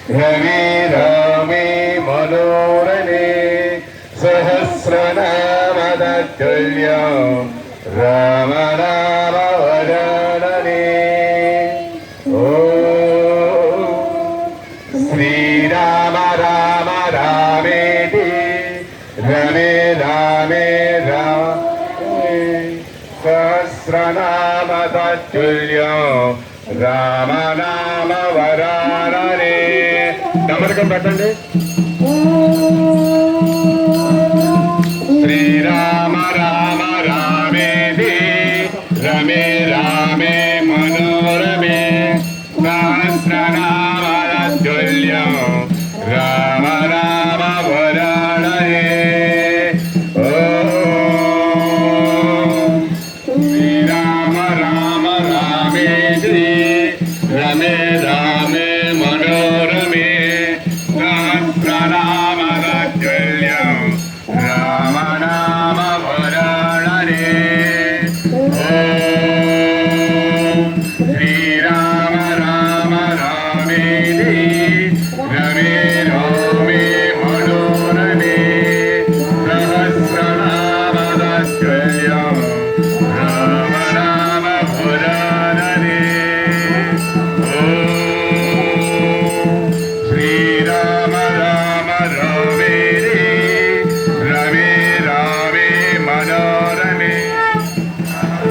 रमे रामे मनोरमे सहस्रनाम तत्तुल्यं राम नाम वरानने। श्रीराम राम रामेति रमे रामे रामे सहस्रनाम तत्तुल्यं राम नाम वरानने। నమ్మకం పెట్టండి.